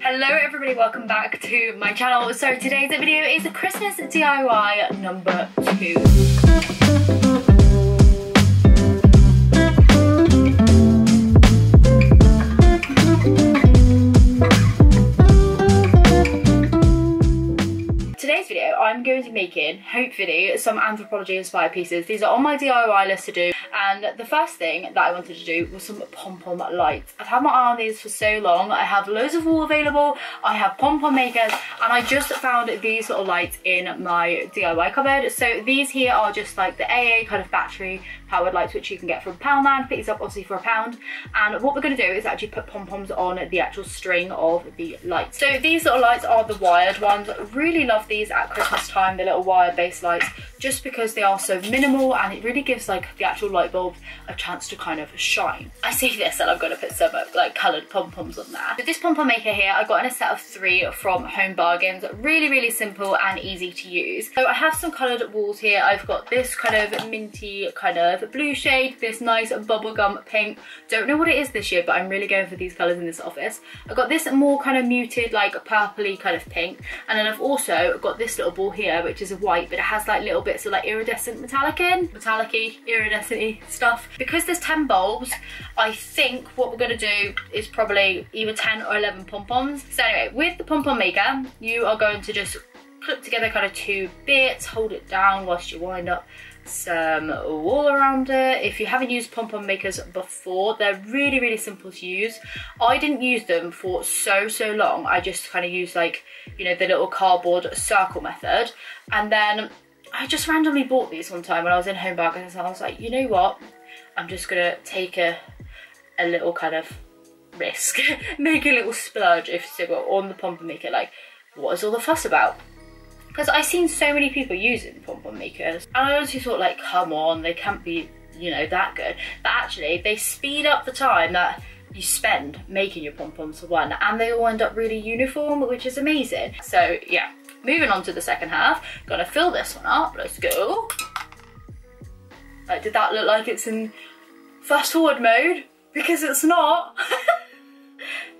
Hello everybody, welcome back to my channel. So today's video is Christmas DIY number 2. Today's video, I'm going to be making, hopefully, some Anthropologie inspired pieces. These are on my DIY list to do, and the first thing that I wanted to do was some pom-pom lights. I've had my eye on these for so long. I have loads of wool available, I have pom-pom makers, and I just found these little lights in my DIY cupboard. So these here are just like the AA kind of battery powered lights, which you can get from Poundland. Pick these up obviously for £1. And what we're going to do is actually put pom-poms on the actual string of the lights. So these little lights are the wired ones. Really love these at Christmas time, the little wire based lights, just because they are so minimal and it really gives like the actual light bulb a chance to kind of shine. I see this and I'm going to put some like coloured pom-poms on there. So this pom-pom maker here I got in a set of 3 from Home Bargains. Really simple and easy to use. So I have some coloured walls here. I've got this kind of minty kind of blue shade, this nice bubblegum pink. Don't know what it is this year, but I'm really going for these colours in this office. I've got this more kind of muted like purpley kind of pink, and then I've also got this little ball here which is white, but it has like little bits of like iridescent metallic-y iridescent-y stuff. Because there's 10 bulbs, I think what we're going to do is probably either 10 or 11 pom-poms. So anyway, with the pom-pom maker you are going to just clip together kind of 2 bits, hold it down whilst you wind up some wool around it. If you haven't used pom-pom makers before, they're really simple to use. I didn't use them for so long. I just kind of used like, you know, the little cardboard circle method, and then I just randomly bought these one time when I was in Home Bargains, and I was like, you know what, I'm just gonna take a little kind of risk make a little splurge if so on the pom-pom maker. Like, what is all the fuss about? Because I've seen so many people using pom-pom makers, and I honestly thought, like, come on, they can't be, you know, that good. But actually, they speed up the time that you spend making your pom-poms for one, and they all end up really uniform, which is amazing. So yeah, moving on to the second half, gonna fill this one up. Let's go. Like, did that look like it's in fast forward mode? Because it's not.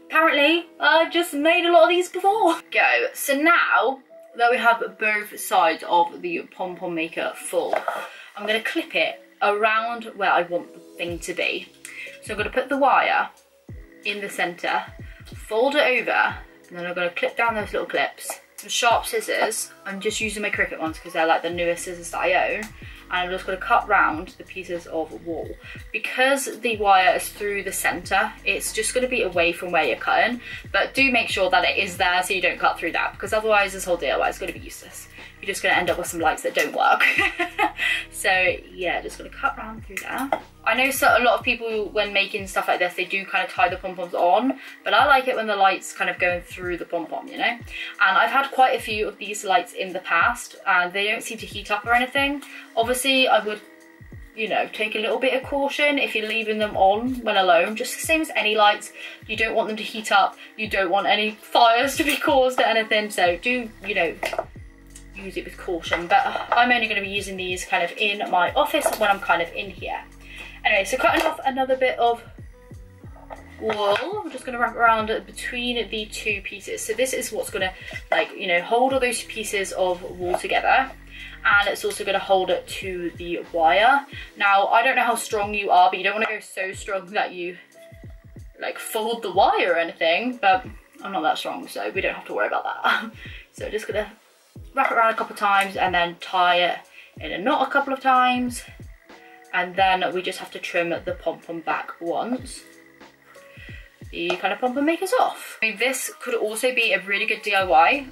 Apparently, I've just made a lot of these before. Go. So now that we have both sides of the pom-pom maker full, I'm going to clip it around where I want the thing to be. So I'm going to put the wire in the centre, fold it over, and then I'm going to clip down those little clips. Some sharp scissors. I'm just using my Cricut ones because they're like the newest scissors that I own. And I'm just going to cut round the pieces of wool. Because the wire is through the centre, it's just going to be away from where you're cutting, but do make sure that it is there so you don't cut through that, because otherwise this whole DIY is going to be useless. You're just going to end up with some lights that don't work. So yeah, just going to cut round through there. I know a lot of people, when making stuff like this, they do kind of tie the pom-poms on, but I like it when the light's kind of going through the pom-pom, you know? And I've had quite a few of these lights in the past, and they don't seem to heat up or anything. Obviously, I would, you know, take a little bit of caution if you're leaving them on when alone, just the same as any lights. You don't want them to heat up, you don't want any fires to be caused or anything, so do, you know, use it with caution. But I'm only going to be using these kind of in my office when I'm kind of in here. Anyway, so cutting off another bit of wool, we're just going to wrap around between the 2 pieces. So this is what's going to, like, you know, hold all those pieces of wool together, and it's also going to hold it to the wire. Now, I don't know how strong you are, but you don't want to go so strong that you like fold the wire or anything, but I'm not that strong, so we don't have to worry about that. So just going to wrap it around a couple of times and then tie it in a knot a couple of times. And then we just have to trim the pom-pom back once. The kind of pom-pom maker's off. I mean, this could also be a really good DIY,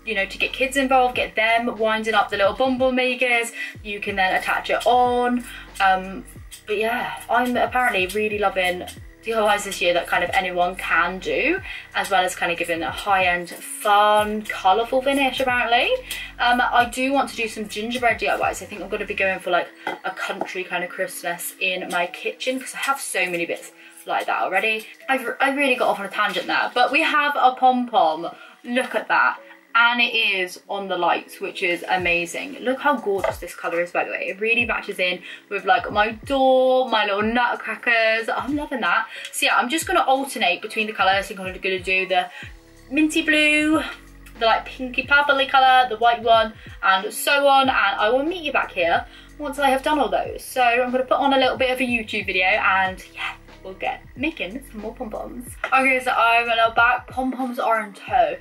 you know, to get kids involved, get them winding up the little pom-pom makers. You can then attach it on. But yeah, I'm apparently really loving DIYs this year that kind of anyone can do, as well as kind of giving a high-end, fun, colourful finish apparently. I do want to do some gingerbread DIYs. I think I'm going to be going for like a country kind of Christmas in my kitchen, because I have so many bits like that already. I really got off on a tangent there, but we have a pom-pom. Look at that. and it is on the lights, which is amazing. Look how gorgeous this colour is, by the way. It really matches in with like my door, my little nutcrackers. I'm loving that. So yeah, I'm just going to alternate between the colours. I'm going to do the minty blue, the like pinky purpley colour, the white one, and so on. And I will meet you back here once I have done all those. So I'm going to put on a little bit of a YouTube video, and yeah, we'll get making some more pom-poms. Okay, so I'm now back. Pom-poms are in tow.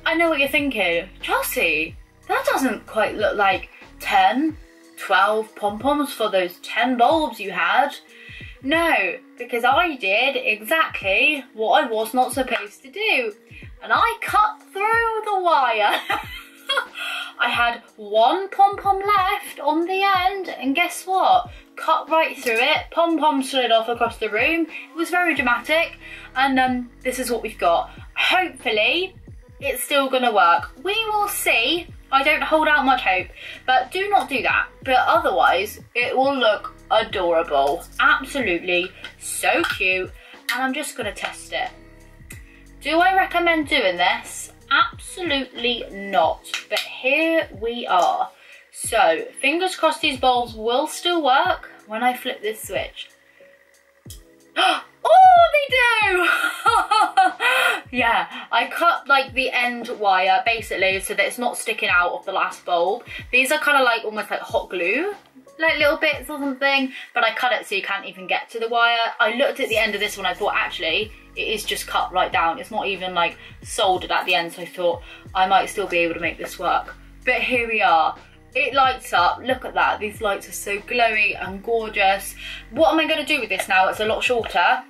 I know what you're thinking. Chelsey, that doesn't quite look like 10, 12 pom-poms for those 10 bulbs you had. No, because I did exactly what I was not supposed to do. And I cut through the wire. I had one pom-pom left on the end, and guess what? Cut right through it. Pom-pom slid off across the room. It was very dramatic, and this is what we've got. Hopefully, it's still gonna work. We will see. I don't hold out much hope, but do not do that. But otherwise, it will look adorable. Absolutely so cute, and I'm just gonna test it. Do I recommend doing this? Absolutely not, but here we are. So fingers crossed these bulbs will still work when I flip this switch. Oh, they do! Yeah, I cut like the end wire basically so that it's not sticking out of the last bulb. These are kind of like almost like hot glue, like little bits or something, but I cut it so you can't even get to the wire. I looked at the end of this one, I thought actually it is just cut right down. It's not even like soldered at the end, so I thought I might still be able to make this work. But here we are. It lights up. Look at that. These lights are so glowy and gorgeous. What am I going to do with this now? It's a lot shorter.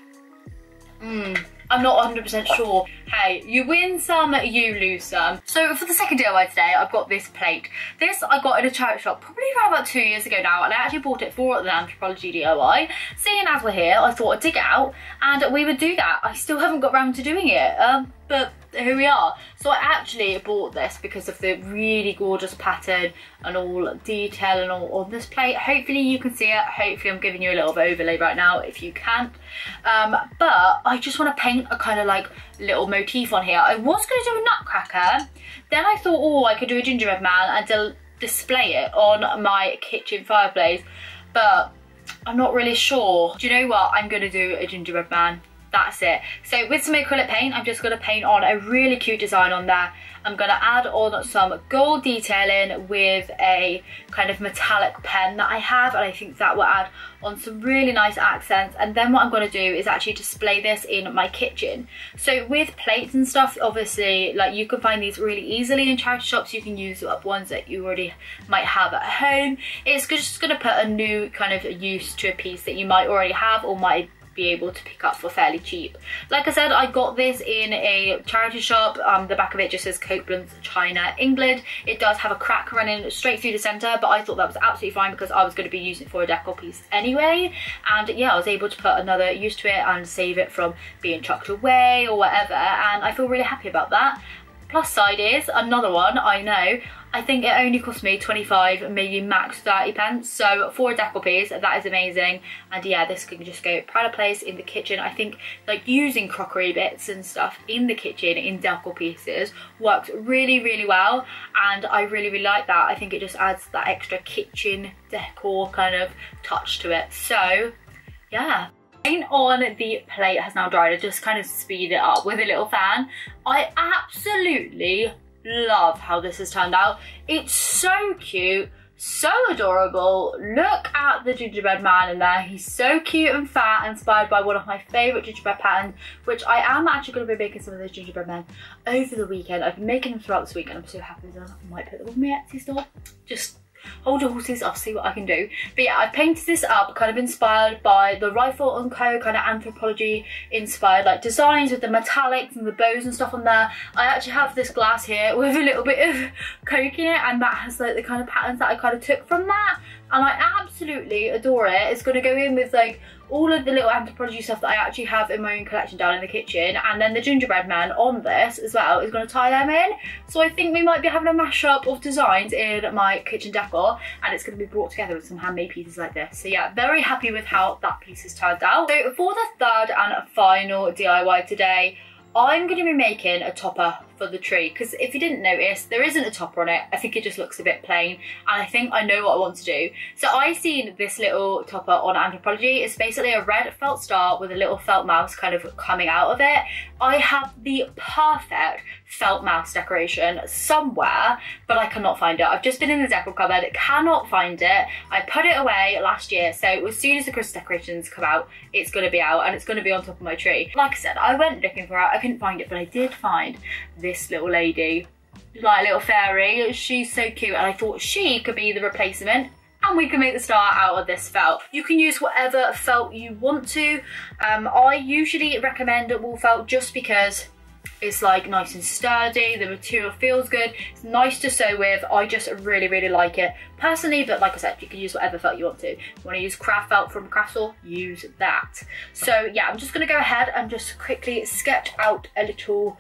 I'm not 100% sure. Hey, you win some, you lose some. So for the second DIY today, I've got this plate. This I got in a charity shop probably around about 2 years ago now, and I actually bought it for the Anthropologie DIY. Seeing as we're here, I thought I'd dig it out and we would do that. I still haven't got around to doing it, but here we are. So I actually bought this because of the really gorgeous pattern and all detail and all on this plate. Hopefully you can see it. Hopefully I'm giving you a little bit of overlay right now if you can't. But I just want to paint a kind of like little motif on here. I was going to do a nutcracker. Then I thought, oh, I could do a gingerbread man and display it on my kitchen fireplace. But I'm not really sure. Do you know what? I'm going to do a gingerbread man. That's it. So with some acrylic paint, I'm just going to paint on a really cute design on there. I'm going to add on some gold detailing with a kind of metallic pen that I have, and I think that will add on some really nice accents. And then what I'm going to do is actually display this in my kitchen. So with plates and stuff, obviously, like you can find these really easily in charity shops. You can use up ones that you already might have at home. It's just going to put a new kind of use to a piece that you might already have or might be able to pick up for fairly cheap. Like I said, I got this in a charity shop. The back of it just says Copeland's China, England. It does have a crack running straight through the centre, but I thought that was absolutely fine because I was going to be using it for a decor piece anyway. And yeah, I was able to put another use to it and save it from being chucked away or whatever, and I feel really happy about that. Plus side is another one, I know. I think it only cost me 25, maybe max 30 pence. So for a decor piece, that is amazing. And yeah, this can just go pride of place in the kitchen. I think like using crockery bits and stuff in the kitchen in decor pieces works really, really well. And I really, really like that. I think it just adds that extra kitchen decor kind of touch to it. So yeah. Paint on the plate has now dried. I just kind of speed it up with a little fan. I absolutely love how this has turned out. It's so cute, so adorable. Look at the gingerbread man in there. He's so cute and fat, inspired by one of my favourite gingerbread patterns, which I am actually going to be making some of those gingerbread men over the weekend. I've been making them throughout this week and I'm so happy with them. I might put them on my Etsy store. Just hold your horses, I'll see what I can do. But yeah, I painted this up kind of inspired by the Rifle & Co kind of Anthropologie inspired like designs with the metallics and the bows and stuff on there. I actually have this glass here with a little bit of Coke in it, and that has like the kind of patterns that I kind of took from that, and I absolutely adore it. It's going to go in with like all of the little Anthropologie stuff that I actually have in my own collection down in the kitchen, and then the gingerbread man on this as well is going to tie them in. So I think we might be having a mashup of designs in my kitchen decor, and it's going to be brought together with some handmade pieces like this. So yeah, very happy with how that piece has turned out. So for the third and final DIY today, I'm going to be making a topper for the tree, because if you didn't notice, there isn't a topper on it. I think it just looks a bit plain, and I think I know what I want to do. So I seen this little topper on Anthropologie. It's basically a red felt star with a little felt mouse kind of coming out of it. I have the perfect felt mouse decoration somewhere, but I cannot find it. I've just been in the decor cupboard, cannot find it. I put it away last year, so as soon as the Christmas decorations come out, it's going to be out and it's going to be on top of my tree. Like I said, I went looking for it, I couldn't find it, but I did find this little lady, like a little fairy. She's so cute, and I thought she could be the replacement, and we can make the star out of this felt. You can use whatever felt you want to. I usually recommend wool felt just because it's like nice and sturdy, the material feels good, it's nice to sew with. I just really, really like it personally, but like I said, you can use whatever felt you want to. If you want to use craft felt from a craft store, use that. So yeah, I'm just going to go ahead and just quickly sketch out a little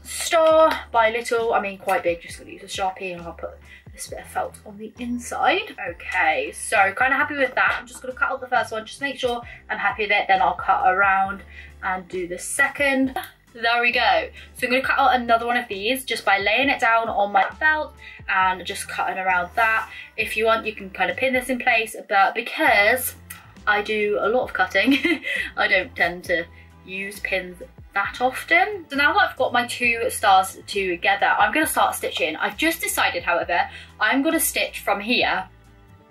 star. By little, I mean quite big. Just going to use a Sharpie and I'll put this bit of felt on the inside. Okay, so kind of happy with that. I'm just going to cut out the first one, just make sure I'm happy with it, then I'll cut around and do the second. There we go. So I'm going to cut out another one of these just by laying it down on my felt and just cutting around that. If you want, you can kind of pin this in place, but because I do a lot of cutting, I don't tend to use pins that often. So now that I've got my two stars together, I'm going to start stitching. I've just decided, however, I'm going to stitch from here,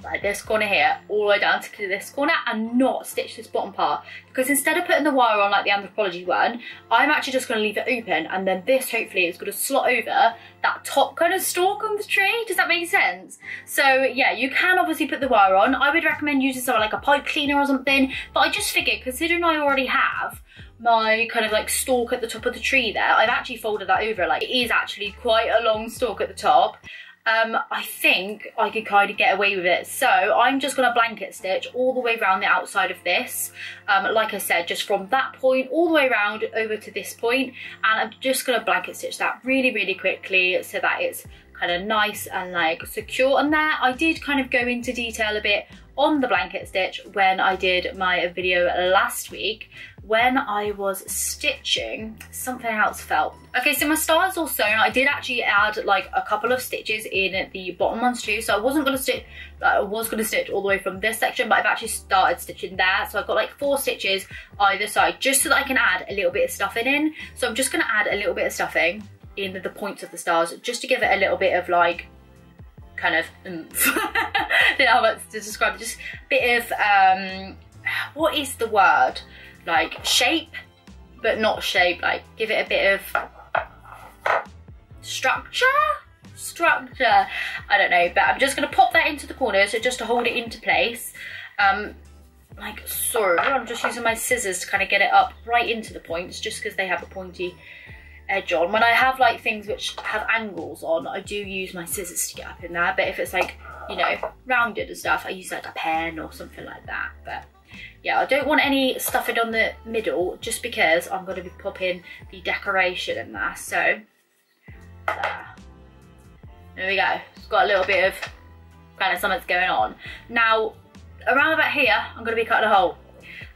like this corner here, all the way down to this corner, and not stitch this bottom part, because instead of putting the wire on like the Anthropologie one, I'm actually just going to leave it open, and then this hopefully is going to slot over that top kind of stalk on the tree. Does that make sense? So yeah, you can obviously put the wire on. I would recommend using something like a pipe cleaner or something, but I just figured, considering I already have my kind of like stalk at the top of the tree there, I've actually folded that over. Like, it is actually quite a long stalk at the top. I think I could kind of get away with it. So I'm just going to blanket stitch all the way around the outside of this. Like I said, just from that point all the way around over to this point, and I'm just going to blanket stitch that really, really quickly so that it's kind of nice and like secure on there. I did kind of go into detail a bit on the blanket stitch when I did my video last week, when I was stitching something else felt. Okay, so my star is all sewn. I did actually add like a couple of stitches in the bottom ones too, so I wasn't going to stitch, I was going to stitch all the way from this section, but I've actually started stitching there. So I've got like 4 stitches either side, just so that I can add a little bit of stuffing in. So I'm just going to add a little bit of stuffing in the points of the stars, just to give it a little bit of like kind of I don't know how to describe it, just a bit of what is the word, like shape, but not shape, like give it a bit of structure, I don't know, but I'm just going to pop that into the corners just to hold it into place, like so. I'm just using my scissors to kind of get it up right into the points, just because they have a pointy edge on. When I have like things which have angles on, I do use my scissors to get up in there, but if it's like, you know, rounded and stuff, I use like a pen or something like that. But yeah, I don't want any stuffing on the middle, just because I'm going to be popping the decoration in there. So there we go. It's got a little bit of kind of something's going on. Now around about here, I'm going to be cutting a hole.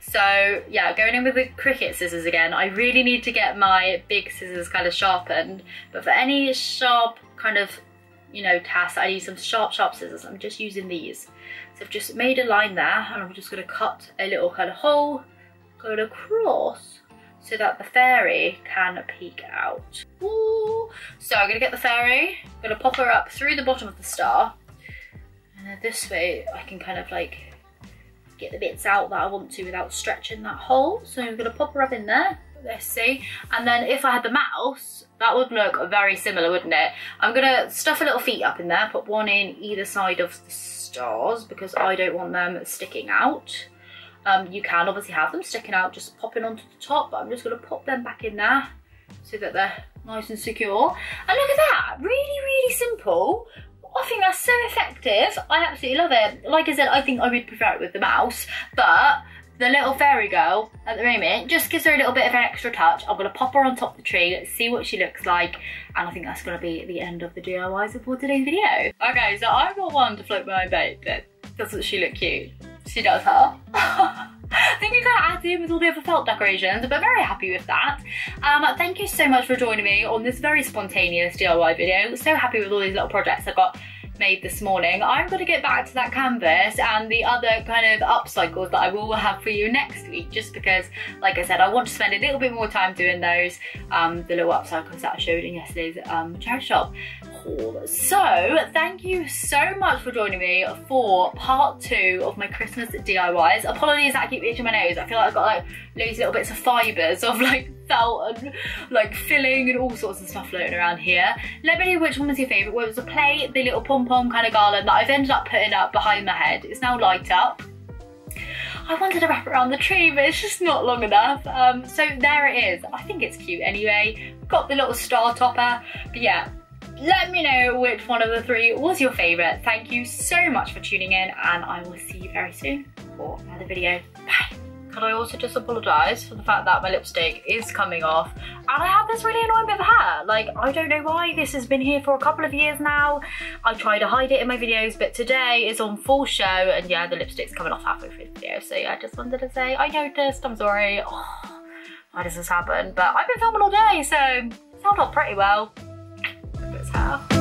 So yeah, going in with the Cricut scissors again. I really need to get my big scissors kind of sharpened, but for any sharp kind of, you know, task, I need some sharp scissors. I'm just using these. So I've just made a line there, and I'm just going to cut a little kind of hole going across so that the fairy can peek out. Ooh. So I'm going to get the fairy, I'm going to pop her up through the bottom of the star, and then this way I can kind of like get the bits out that I want to without stretching that hole. So I'm going to pop her up in there. Let's see. And then if I had the mouse, that would look very similar, wouldn't it? I'm going to stuff a little feet up in there, put one in either side of the stars because I don't want them sticking out. You can obviously have them sticking out, just popping onto the top, but I'm just going to pop them back in there so that they're nice and secure. And look at that, really, really simple. I think that's so effective. I absolutely love it. Like I said, I think I would prefer it with the mouse, but the little fairy girl at the moment just gives her a little bit of an extra touch. I'm going to pop her on top of the tree, let's see what she looks like, and I think that's going to be the end of the DIYs for today's video. Okay, so I've got one to float my boat, but doesn't she look cute? She does, huh? I think it kind of adds in with all the other felt decorations, but very happy with that. Thank you so much for joining me on this very spontaneous DIY video. So happy with all these little projects I got made this morning. I'm going to get back to that canvas and the other kind of upcycles that I will have for you next week, just because, like I said, I want to spend a little bit more time doing those, the little upcycles that I showed in yesterday's charity shop haul. So thank you so much for joining me for part 2 of my Christmas DIYs. Apologies that I keep itching my nose. I feel like I've got like loads little bits of fibres of like felt and like filling and all sorts of stuff floating around here. Let me know which one was your favourite. Well, it was the plate, the little pom-pom kind of garland that I've ended up putting up behind my head. It's now light up. I wanted to wrap it around the tree, but it's just not long enough. So there it is. I think it's cute anyway. Got the little star topper, but yeah, let me know which one of the 3 was your favourite. Thank you so much for tuning in, and I will see you very soon for another video. Bye. Could I also just apologise for the fact that my lipstick is coming off and I have this really annoying bit of hair. Like, I don't know why. This has been here for a couple of years now. I try to hide it in my videos, but today is on full show, and yeah, the lipstick's coming off halfway through the video. So yeah, I just wanted to say I noticed. I'm sorry. Oh, why does this happen? But I've been filming all day, so it's held up pretty well. Look at this hair.